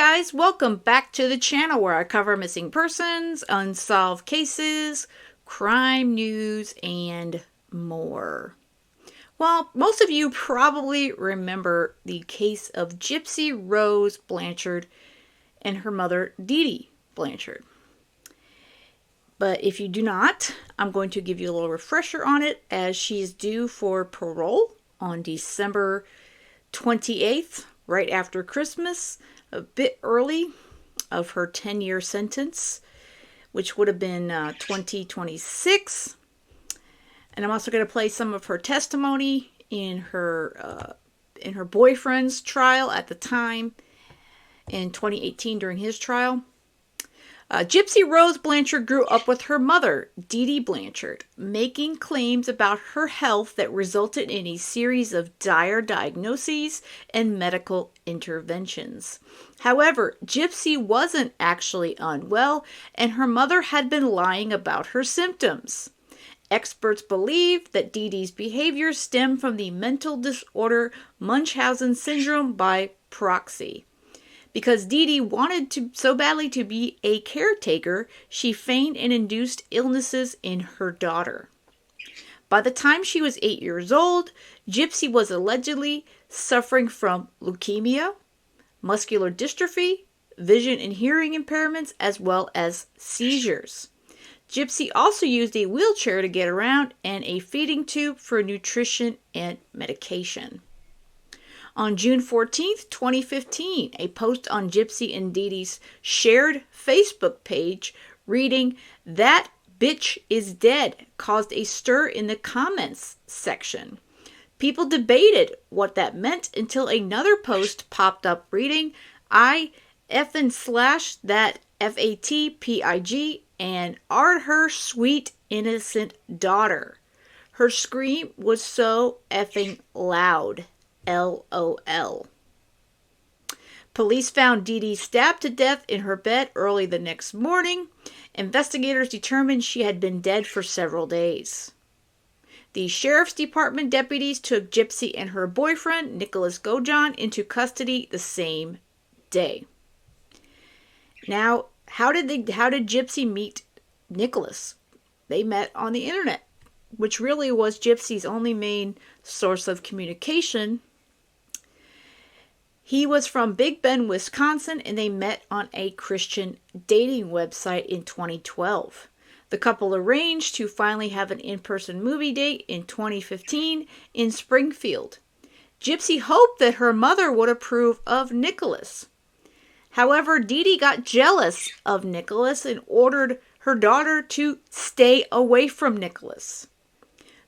guys, welcome back to the channel where I cover missing persons, unsolved cases, crime news, and more. Well, most of you probably remember the case of Gypsy Rose Blanchard and her mother, Dee Dee Blanchard. But if you do not, I'm going to give you a little refresher on it as she is due for parole on December 28th, right after Christmas, a bit early of her 10-year sentence, which would have been 2026. And I'm also going to play some of her testimony in her boyfriend's trial at the time in 2018 during his trial. Gypsy Rose Blanchard grew up with her mother, Dee Dee Blanchard, making claims about her health that resulted in a series of dire diagnoses and medical interventions. However, Gypsy wasn't actually unwell, and her mother had been lying about her symptoms. Experts believe that Dee Dee's behavior stemmed from the mental disorder Munchausen syndrome by proxy. Because Dee Dee wanted so badly to be a caretaker, she feigned and induced illnesses in her daughter. By the time she was 8 years old, Gypsy was allegedly suffering from leukemia, muscular dystrophy, vision and hearing impairments, as well as seizures. Gypsy also used a wheelchair to get around and a feeding tube for nutrition and medication. On June 14th, 2015, a post on Gypsy and Dee Dee's shared Facebook page reading, "That bitch is dead," caused a stir in the comments section. People debated what that meant until another post popped up reading, "I effing slash that FATPIG and are her sweet innocent daughter. Her scream was so effing loud. LOL." Police found Dee Dee stabbed to death in her bed early the next morning. Investigators determined she had been dead for several days. The Sheriff's Department deputies took Gypsy and her boyfriend, Nicholas Godejohn, into custody the same day. Now, how did Gypsy meet Nicholas? They met on the internet, which really was Gypsy's only main source of communication. He was from Big Bend, Wisconsin, and they met on a Christian dating website in 2012. The couple arranged to finally have an in-person movie date in 2015 in Springfield. Gypsy hoped that her mother would approve of Nicholas. However, Dee Dee got jealous of Nicholas and ordered her daughter to stay away from Nicholas.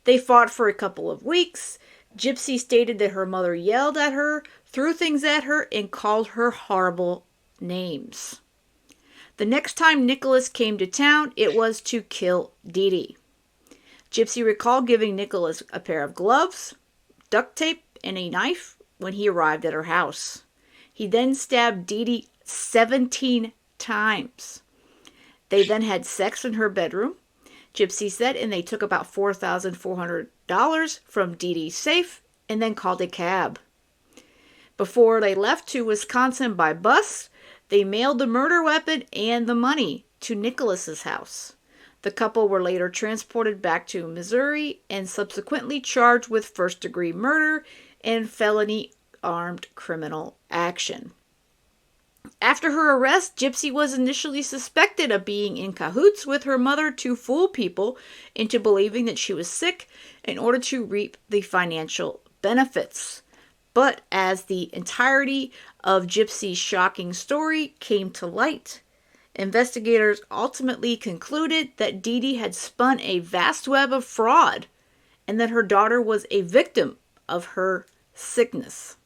They fought for a couple of weeks. Gypsy stated that her mother yelled at her, threw things at her, and called her horrible names. The next time Nicholas came to town, it was to kill Dee Dee. Gypsy recalled giving Nicholas a pair of gloves, duct tape, and a knife when he arrived at her house. He then stabbed Dee Dee 17 times. They then had sex in her bedroom, Gypsy said, and they took about $4,400 from Dee Dee's safe and then called a cab. Before they left to Wisconsin by bus, they mailed the murder weapon and the money to Nicholas's house. The couple were later transported back to Missouri and subsequently charged with first-degree murder and felony armed criminal action. After her arrest, Gypsy was initially suspected of being in cahoots with her mother to fool people into believing that she was sick in order to reap the financial benefits. But as the entirety of Gypsy's shocking story came to light, investigators ultimately concluded that Dee Dee had spun a vast web of fraud and that her daughter was a victim of her sickness.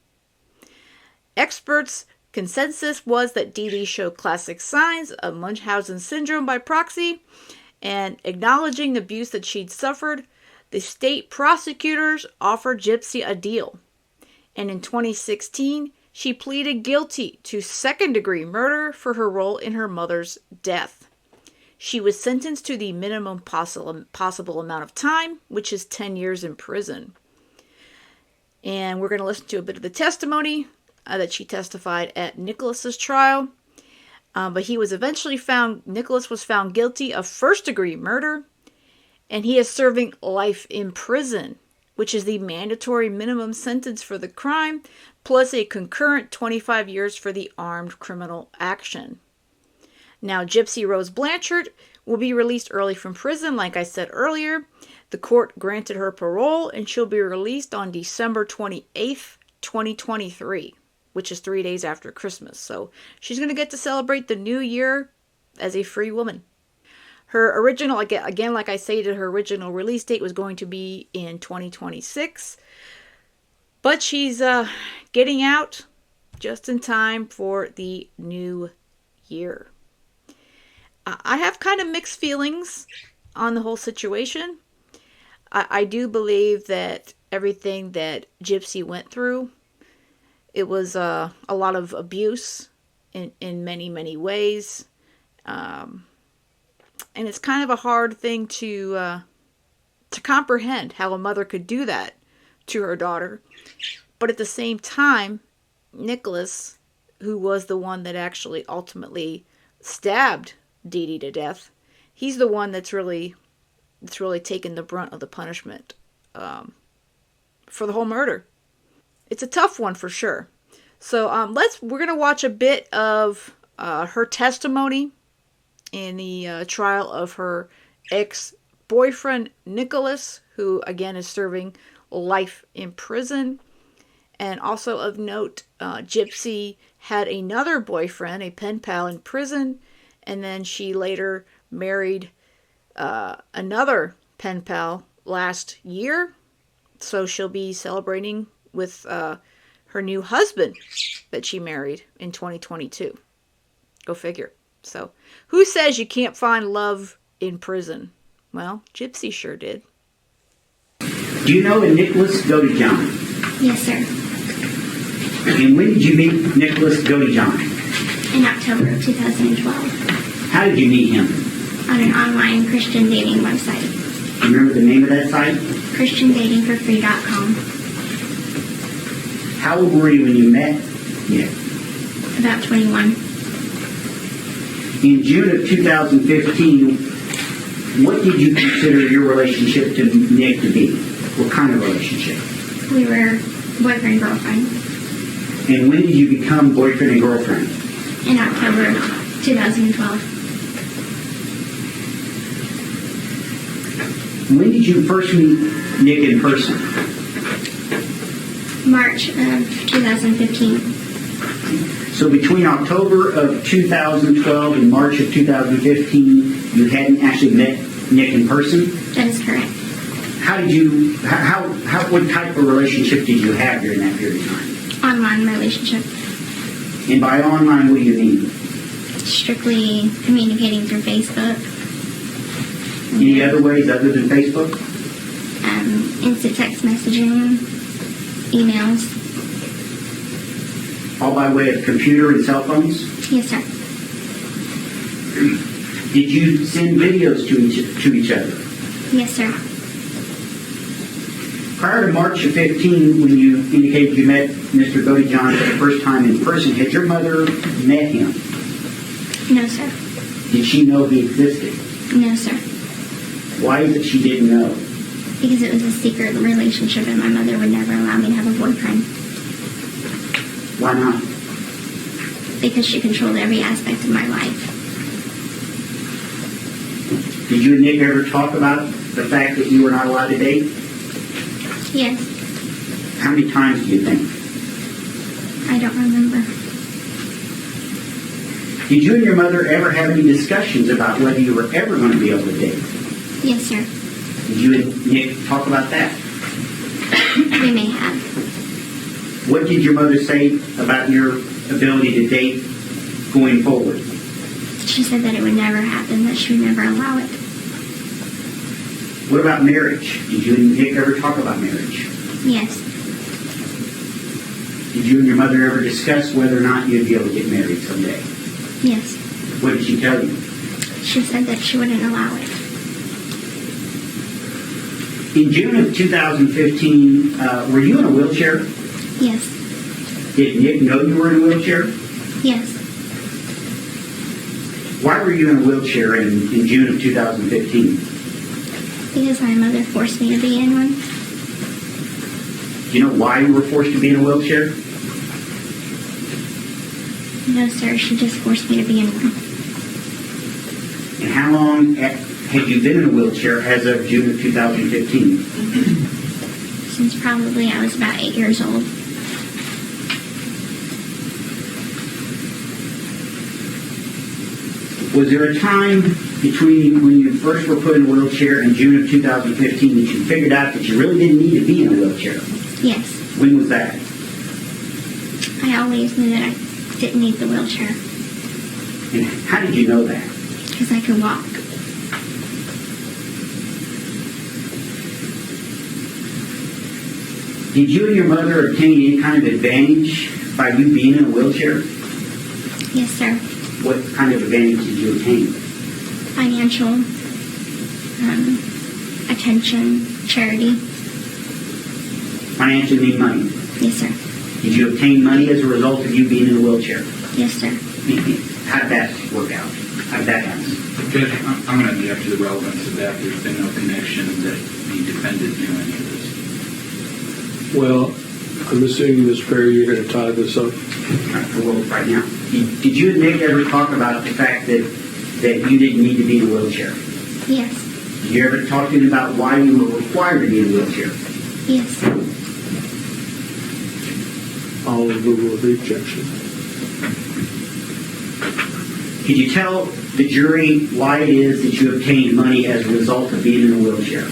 Experts' consensus was that Dee Dee showed classic signs of Munchausen syndrome by proxy, and acknowledging the abuse that she'd suffered, the state prosecutors offered Gypsy a deal. And in 2016, she pleaded guilty to second-degree murder for her role in her mother's death. She was sentenced to the minimum possible amount of time, which is 10 years in prison. And we're going to listen to a bit of the testimony that she testified at Nicholas's trial. But he was eventually Nicholas was found guilty of first-degree murder, and he is serving life in prison, which is the mandatory minimum sentence for the crime, plus a concurrent 25 years for the armed criminal action. Now, Gypsy Rose Blanchard will be released early from prison, like I said earlier. The court granted her parole, and she'll be released on December 28th, 2023, which is 3 days after Christmas. So she's going to get to celebrate the new year as a free woman. Her original, again, like I stated, her original release date was going to be in 2026. But she's getting out just in time for the new year. I have kind of mixed feelings on the whole situation. I do believe that everything that Gypsy went through, it was a lot of abuse in many, many ways. And it's kind of a hard thing to comprehend how a mother could do that to her daughter. But at the same time, Nicholas, who was the one that actually ultimately stabbed Dee Dee to death, he's the one that's really taken the brunt of the punishment for the whole murder. It's a tough one for sure. So we're gonna watch a bit of her testimony in the trial of her ex-boyfriend Nicholas, who again is serving life in prison. And also of note, Gypsy had another boyfriend, a pen pal, in prison, and then she later married another pen pal last year. So she'll be celebrating with her new husband that she married in 2022. Go figure. So, who says you can't find love in prison? Well, Gypsy sure did. Do you know a Nicholas Godejohn? Yes, sir. And when did you meet Nicholas Godejohn? In October of 2012. How did you meet him? On an online Christian dating website. Do you remember the name of that site? ChristianDatingForFree.com. How old were you when you met Nick? About 21. In June of 2015, what did you consider your relationship to Nick to be? What kind of relationship? We were boyfriend-girlfriend. And when did you become boyfriend and girlfriend? In October of 2012. When did you first meet Nick in person? March of 2015. So between October of 2012 and March of 2015, you hadn't actually met Nick in person? That is correct. What type of relationship did you have during that period of time? Online relationship. And by online, what do you mean? Strictly communicating through Facebook. Any other ways other than Facebook? Instant text messaging, emails. All by way of computer and cell phones? Yes, sir. Did you send videos to each other? Yes, sir. Prior to March of 15, when you indicated you met Mr. Godejohn for the first time in person, had your mother met him? No, sir. Did she know he existed? No, sir. Why is it she didn't know? Because it was a secret relationship and my mother would never allow me to have a boyfriend. Why not? Because she controlled every aspect of my life. Did you and Nick ever talk about the fact that you were not allowed to date? Yes. How many times do you think? I don't remember. Did you and your mother ever have any discussions about whether you were ever going to be able to date? Yes, sir. Did you and Nick talk about that? We may have. What did your mother say about your ability to date going forward? She said that it would never happen, that she would never allow it. What about marriage? Did you and Nick ever talk about marriage? Yes. Did you and your mother ever discuss whether or not you'd be able to get married someday? Yes. What did she tell you? She said that she wouldn't allow it. In June of 2015, were you in a wheelchair? Yes. Did Nick know you were in a wheelchair? Yes. Why were you in a wheelchair in June of 2015? Because my mother forced me to be in one. Do you know why you were forced to be in a wheelchair? No, sir. She just forced me to be in one. And how long had you been in a wheelchair as of June of 2015? Since probably I was about 8 years old. Was there a time between when you first were put in a wheelchair and June of 2015 that you figured out that you really didn't need to be in a wheelchair? Yes. When was that? I always knew that I didn't need the wheelchair. And how did you know that? Because I could walk. Did you and your mother obtain any kind of advantage by you being in a wheelchair? Yes, sir. What kind of advantage did you obtain? Financial, attention, charity. Financially mean money. Yes, sir. Did you obtain money as a result of you being in a wheelchair? Yes, sir. How did that work out? How did that happen? Judge, I'm going to object to the relevance of that. There's been no connection that the defendant knew any of this. Well, I'm assuming, Ms. Perry, you're going to tie this up. Right now. Did you and Nick ever talk about the fact that you didn't need to be in a wheelchair? Yes. Did you ever talk to him about why you were required to be in a wheelchair? Yes. I'll rule the objection. Could you tell the jury why it is that you obtained money as a result of being in a wheelchair?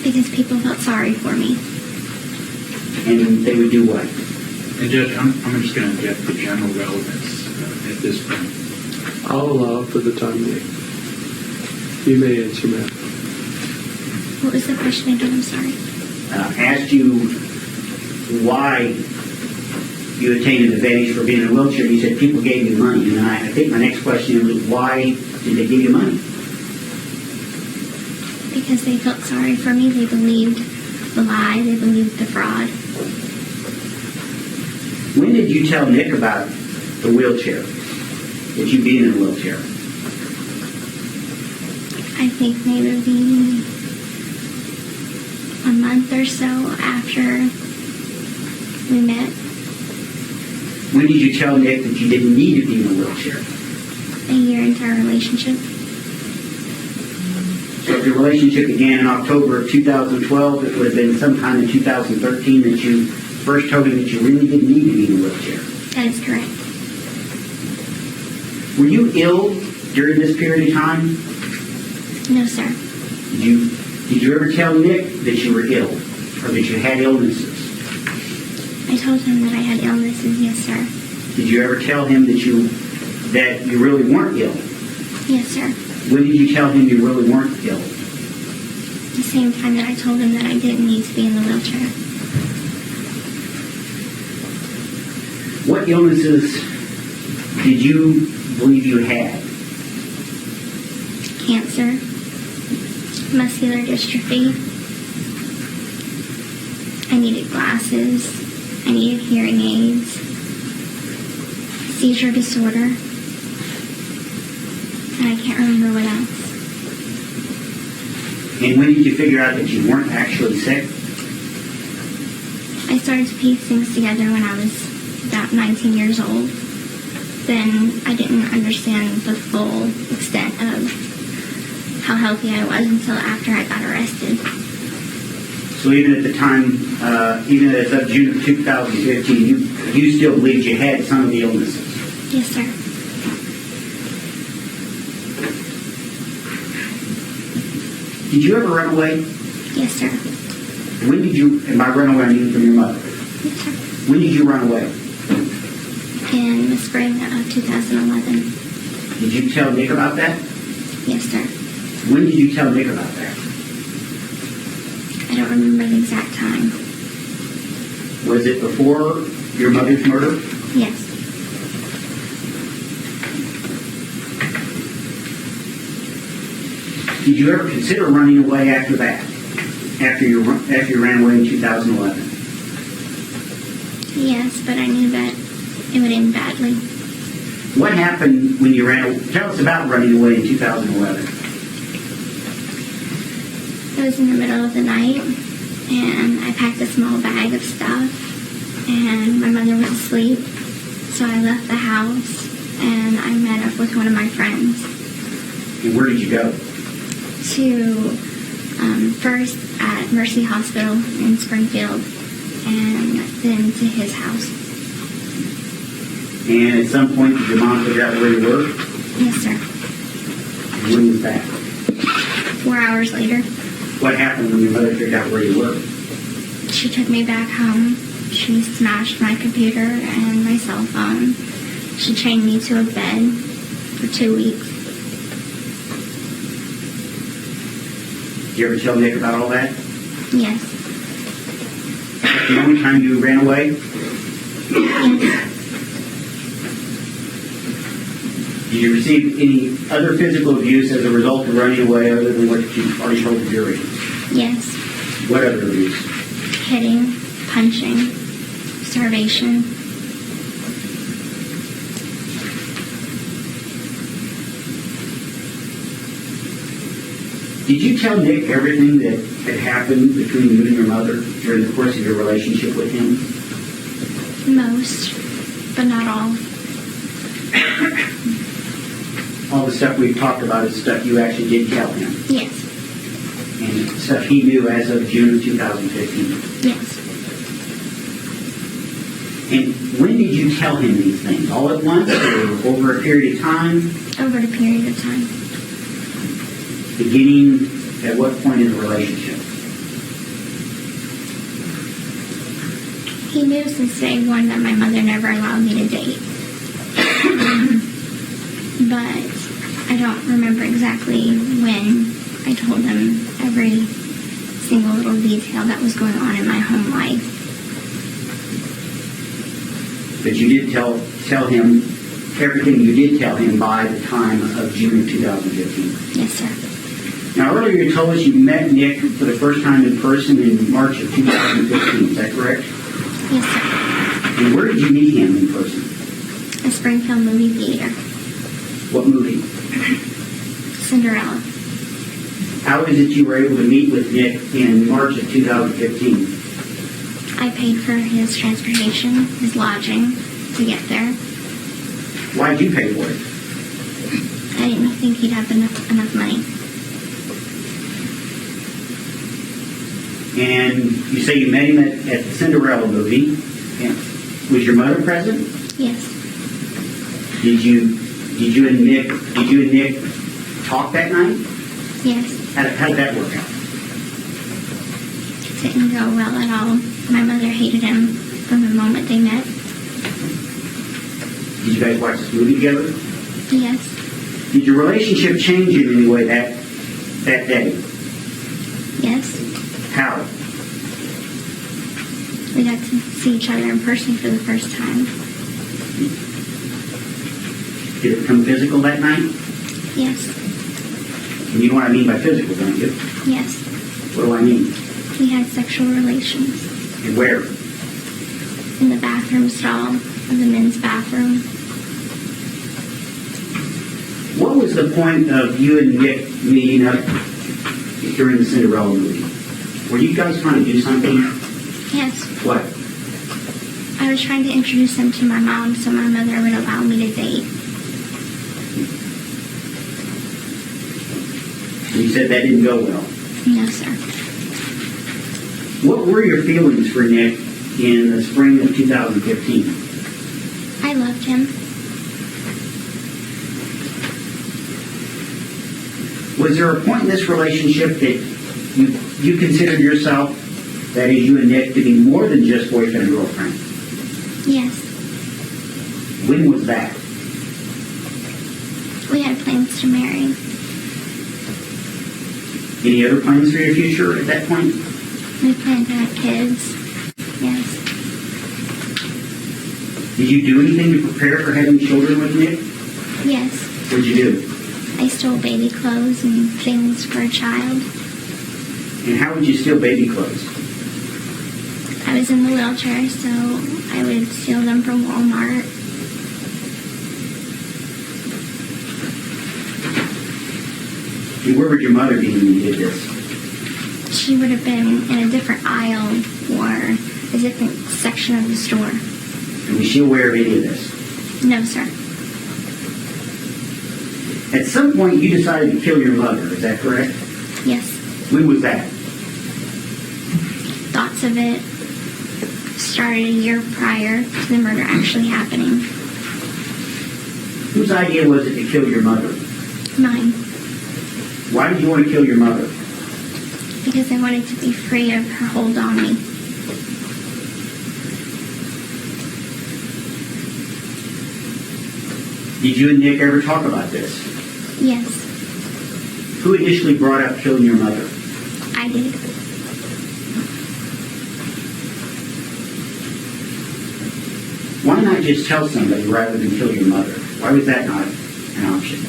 Because people felt sorry for me. And they would do what? And Judge, I'm just going to object to general relevance at this point. I'll allow it for the time being. You may answer, ma'am. What was the question again? I'm sorry. Asked you why you obtained an advantage for being in a wheelchair. You said people gave you money. And I think my next question was, why did they give you money? Because they felt sorry for me. They believed the lie. They believed the fraud. When did you tell Nick about the wheelchair? That you being in a wheelchair? I think maybe a month or so after we met. When did you tell Nick that you didn't need to be in a wheelchair? A year into our relationship. So if your relationship began in October of 2012, it would have been sometime in 2013 that you first told him that you really didn't need to be in a wheelchair. That is correct. Were you ill during this period of time? No, sir. Did you ever tell Nick that you were ill or that you had illnesses? I told him that I had illnesses. Yes, sir. Did you ever tell him that you really weren't ill? Yes, sir. When did you tell him you really weren't ill? The same time that I told him that I didn't need to be in the wheelchair. What illnesses did you believe you had? Cancer, muscular dystrophy. I needed glasses. I needed hearing aids. Seizure disorder. And I can't remember what else. And when did you figure out that you weren't actually sick? I started to piece things together when I was about 19 years old. Then I didn't understand the full extent of how healthy I was until after I got arrested. So even at the time, even as of June of 2015, you still believed you had some of the illnesses? Yes, sir. Did you ever run away? Yes, sir. When did you, and by run away I mean from your mother, Yes, sir. when did you run away? In the spring of 2011. Did you tell Nick about that? Yes, sir. When did you tell Nick about that? I don't remember the exact time. Was it before your mother's murder? Yes. Did you ever consider running away after that? After you ran away in 2011? Yes, but I knew that it would end badly. What happened when you ran? Tell us about running away in 2011. It was in the middle of the night, and I packed a small bag of stuff, and my mother was asleep, so I left the house, and I met up with one of my friends. And where did you go? To first at Mercy Hospital in Springfield, and then to his house. And at some point, did your mom figure out where you were? Yes, sir. And when was that? 4 hours later, What happened when your mother figured out where you were? she took me back home. She smashed my computer and my cell phone. She chained me to a bed for 2 weeks. Did you ever tell Nick about all that? Yes. The only time you ran away? Yes. Did you receive any other physical abuse as a result of running away other than what you already told the jury? Yes. What other abuse? Hitting, punching, starvation. Did you tell Nick everything that had happened between you and your mother during the course of your relationship with him? Most, but not all. All the stuff we've talked about is stuff you actually did tell him, Yes. and stuff he knew as of June of 2015. Yes. And when did you tell him these things? All at once or over a period of time? Over the period of time. Beginning at what point in the relationship? He knew since day one that my mother never allowed me to date. But I don't remember exactly when I told him every single little detail that was going on in my home life. But you did tell him everything you did tell him by the time of June of 2015. Yes, sir. Now, earlier you told us you met Nick for the first time in person in March of 2015. Is that correct? Yes, sir. And where did you meet him in person? A Springfield movie theater. What movie? Cinderella. How is it you were able to meet with Nick in March of 2015? I paid for his transportation, his lodging to get there. Why did you pay for it? I didn't think he'd have enough money. And you say you met him at the Cinderella movie. And was your mother present? Yes. Did you and Nick talk that night? Yes. How did that work out? It didn't go well at all. My mother hated him from the moment they met. Did you guys watch this movie together? Yes. Did your relationship change in any way that day? Yes. How? We got to see each other in person for the first time. Did it become physical that night? Yes. And you know what I mean by physical, don't you? Yes. What do I mean? We had sexual relations And where? in the bathroom stall of the men's bathroom. What was the point of you and Nick meeting up during the Cinderella movie? Were you guys trying to do something? Yes. What? I was trying to introduce him to my mom so my mother would allow me to date. And you said that didn't go well. No, sir. What were your feelings for Nick in the spring of 2015? I loved him. Was there a point in this relationship that you considered yourself, that is you and Nick, to be more than just boyfriend and girlfriend? Yes. When was that? We had plans to marry. Any other plans for your future at that point? We planned to have kids. Yes. Did you do anything to prepare for having children with Nick? Yes. What did you do? I stole baby clothes and things for a child. And how would you steal baby clothes? I was in the wheelchair, so I would steal them from Walmart. And where would your mother be when you did this? She would have been in a different aisle or a different section of the store. And was she aware of any of this? No, sir. At some point, you decided to kill your mother. Is that correct? Yes. When was that? Thoughts of it started a year prior to the murder actually happening. Whose idea was it to kill your mother? Mine. Why did you want to kill your mother? Because I wanted to be free of her hold on me. Did you and Nick ever talk about this? Yes, Who initially brought up killing your mother? I did. Why not just tell somebody rather than kill your mother? Why was that not an option?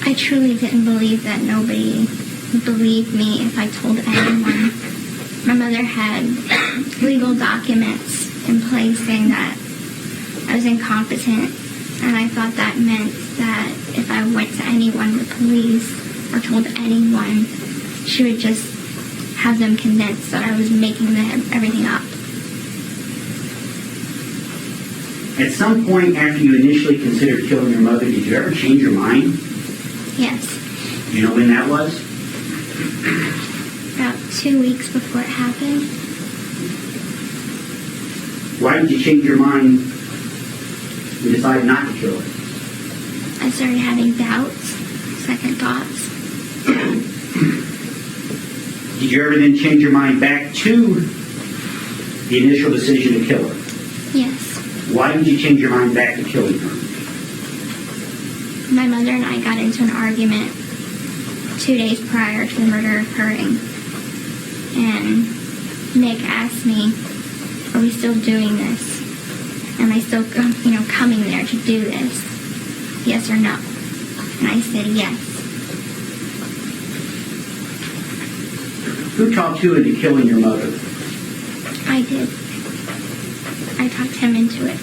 I truly didn't believe that nobody would believe me if I told anyone. My mother had legal documents in place saying that I was incompetent, and I thought that meant that if I went to anyone, the police, or told anyone, she would just have them convinced that I was making everything up. At some point after you initially considered killing your mother, did you ever change your mind? Yes. Do you know when that was? About 2 weeks before it happened. Why did you change your mind and decide not to kill her? I started having doubts, second thoughts. Did you ever then change your mind back to the initial decision to kill her? Yes. Why did you change your mind back to killing her? My mother and I got into an argument 2 days prior to the murder occurring. And Nick asked me, are we still doing this? Am I still, coming there to do this? Yes or no? And I said yes. Who talked you into killing your mother? I did. I talked him into it.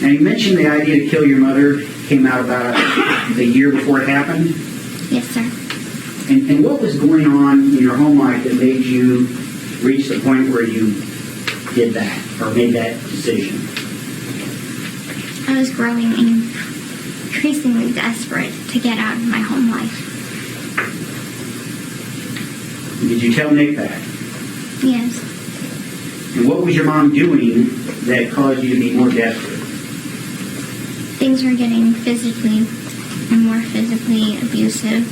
Now, you mentioned the idea to kill your mother came out about a year before it happened. Yes, sir. And what was going on in your home life that made you reach the point where you did that or made that decision? I was growing increasingly desperate to get out of my home life. Did you tell Nick that? Yes. And what was your mom doing that caused you to be more desperate? Things were getting physically and more physically abusive.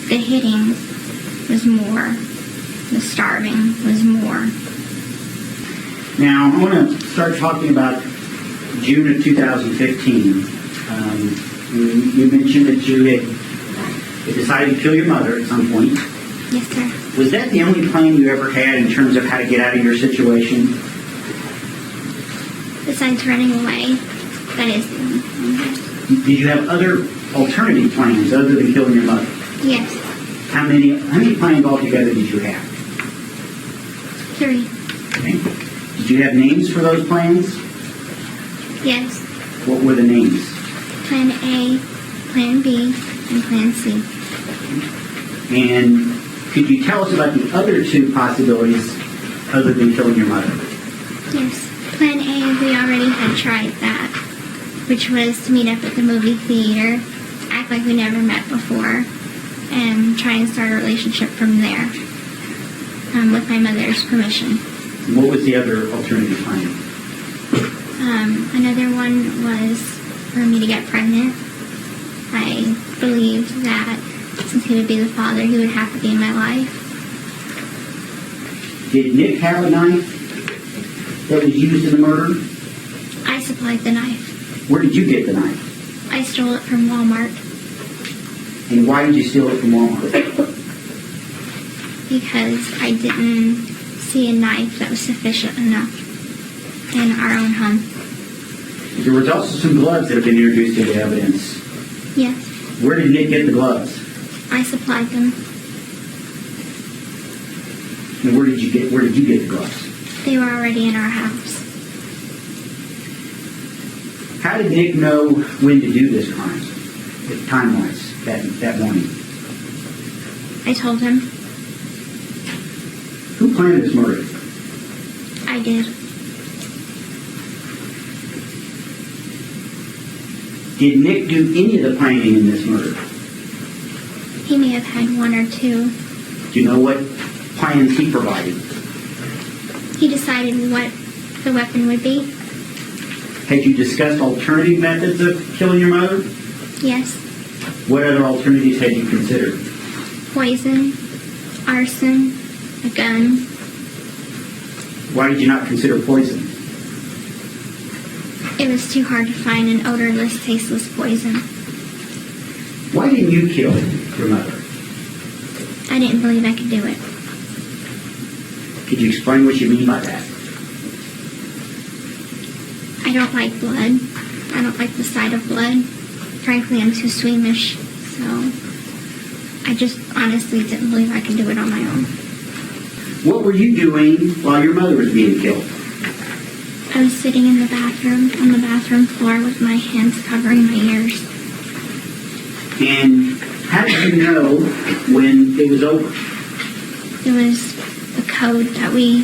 The hitting was more. The starving was more. Now, I want to start talking about June of 2015. You mentioned that you had decided to kill your mother at some point. Yes, sir. Was that the only plan you ever had in terms of how to get out of your situation? Besides running away, that is the only thing. Did you have other alternative plans other than killing your mother? Yes. How many plans altogether did you have? 3. Okay. Did you have names for those plans? Yes. What were the names? Plan A, Plan B, and Plan C. And could you tell us about the other 2 possibilities other than killing your mother? Yes. Plan A, we already had tried that, which was to meet up at the movie theater, act like we never met before, and try and start a relationship from there, with my mother's permission. And what was the other alternative plan? Another one was for me to get pregnant. I believed that since he would be the father, he would have to be in my life. Did Nick have a knife that was used in the murder? I supplied the knife. Where did you get the knife? I stole it from Walmart And why did you steal it from Walmart? because I didn't see a knife that was sufficient enough in our own home. There was also some gloves that have been introduced into evidence. Yes, Where did Nick get the gloves? I supplied them. And where did you get the gloves? They were already in our house. How did Nick know when to do this crime, time-wise, that morning? I told him. Who planned this murder? I did. Did Nick do any of the planning in this murder? He may have had one or two. Do you know what plans he provided? He decided what the weapon would be. Had you discussed alternative methods of killing your mother? Yes. What other alternatives had you considered? Poison, arson, a gun. Why did you not consider poison? It was too hard to find an odorless, tasteless poison. Why didn't you kill your mother? I didn't believe I could do it. Could you explain what you mean by that? I don't like blood. I don't like the sight of blood. Frankly, I'm too squeamish, so I just honestly didn't believe I could do it on my own. What were you doing while your mother was being killed? I was sitting in the bathroom, on the bathroom floor with my hands covering my ears. And how did you know when it was over? It was the code that we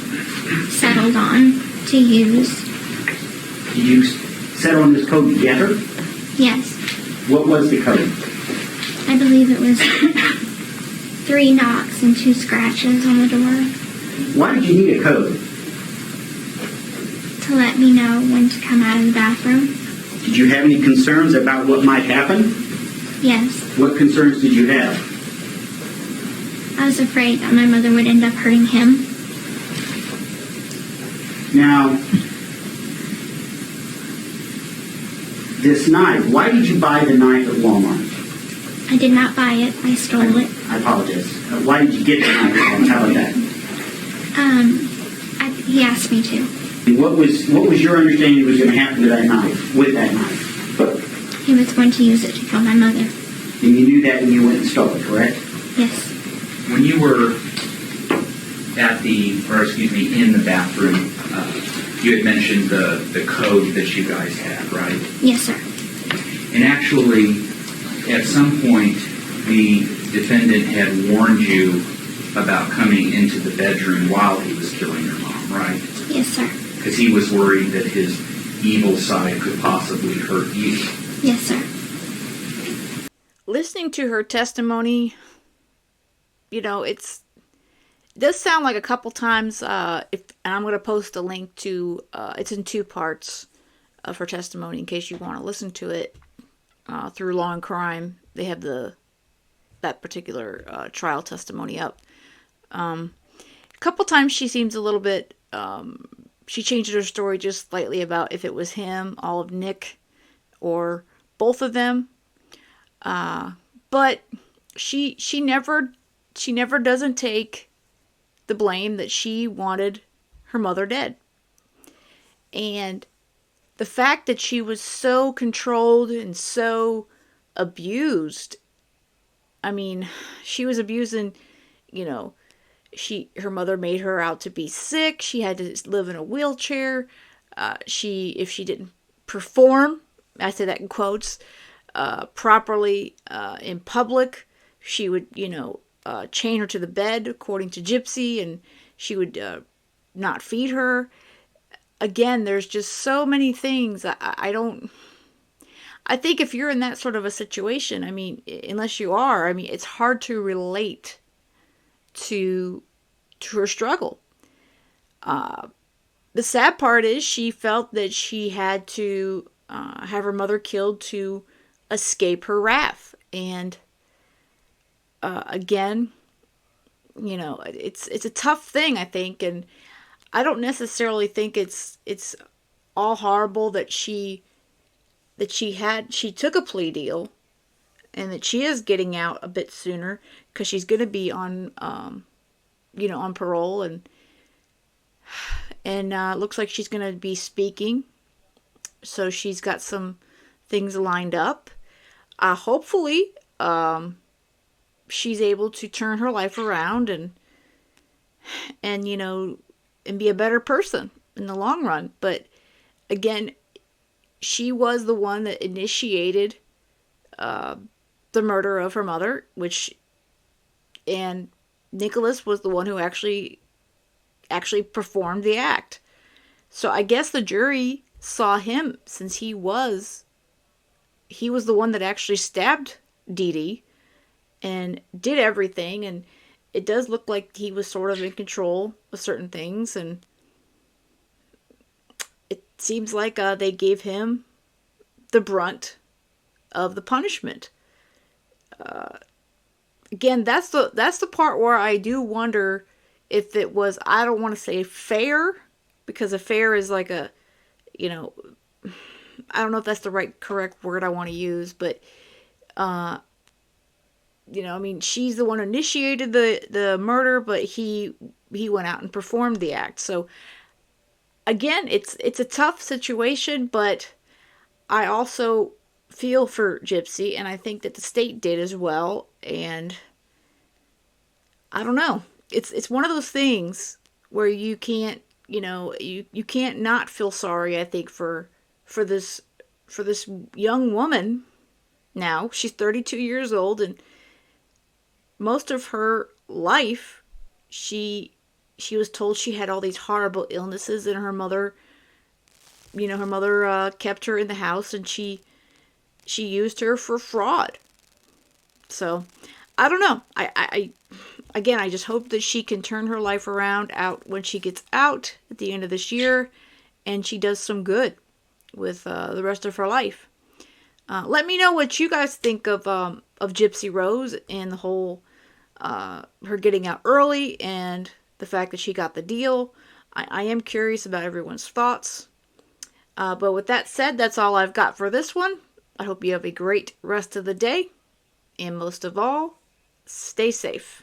settled on to use. Did you settle on this code together? Yes, What was the code? I believe it was 3 knocks and 2 scratches on the door Why did you need a code? to let me know when to come out of the bathroom. Did you have any concerns about what might happen? Yes, What concerns did you have? I was afraid that my mother would end up hurting him. Now, this knife, why did you buy the knife at Walmart? I did not buy it. I stole it. I apologize. Why did you get the knife at Walmart? How about that? He asked me to. And what was your understanding was going to happen to that knife, with that knife? He was going to use it to kill my mother. And you knew that when you went and stole it, correct? Yes, When you were in the bathroom, you had mentioned the code that you guys had, right? yes, sir. And actually, at some point, the defendant had warned you about coming into the bedroom while he was killing your mom, right? Yes, sir. Because he was worried that his evil side could possibly hurt you. Yes, sir. Listening to her testimony, it does sound like a couple times, and I'm going to post a link to, it's in 2 parts of her testimony in case you want to listen to it through Law and Crime. They have that particular trial testimony up. A couple times she seems a little bit, she changed her story just slightly about if it was him, all of Nick, or both of them. But she never doesn't take the blame that she wanted her mother dead. And the fact that she was so controlled and so abused, I mean, she was abusing, her mother made her out to be sick. She had to live in a wheelchair. If she didn't perform, I say that in quotes, properly in public, she would, chain her to the bed, according to Gypsy, and she would not feed her. Again, there's just so many things. I think if you're in that sort of a situation, I mean, unless you are, I mean, it's hard to relate to her struggle. The sad part is she felt that she had to have her mother killed to escape her wrath. And again, it's a tough thing, I think, and I don't necessarily think it's all horrible that she took a plea deal and that she is getting out a bit sooner because she's going to be on on parole, and looks like she's going to be speaking, so she's got some things lined up. Hopefully she's able to turn her life around and and, and be a better person in the long run. But again, she was the one that initiated the murder of her mother, and Nicholas was the one who actually performed the act. So I guess the jury saw him, since he was the one that actually stabbed Dee Dee and did everything, and it does look like he was sort of in control of certain things, and it seems like they gave him the brunt of the punishment. Again, that's the part where I do wonder if it was, I don't want to say fair, because a fair is like I don't know if that's the correct word I want to use, but I mean, she's the one who initiated the murder, but he went out and performed the act. So again, it's a tough situation, but I also feel for Gypsy, and I think that the state did as well. And I don't know. It's one of those things where you can't, you can't not feel sorry, I think, for this young woman. Now she's 32 years old, and most of her life she was told she had all these horrible illnesses, and her mother kept her in the house, and she used her for fraud. So I don't know. I just hope that she can turn her life around out when she gets out at the end of this year, and she does some good with the rest of her life. Let me know what you guys think of Gypsy Rose and the whole her getting out early and the fact that she got the deal. I am curious about everyone's thoughts. But with that said, that's all I've got for this one. I hope you have a great rest of the day. And most of all, stay safe.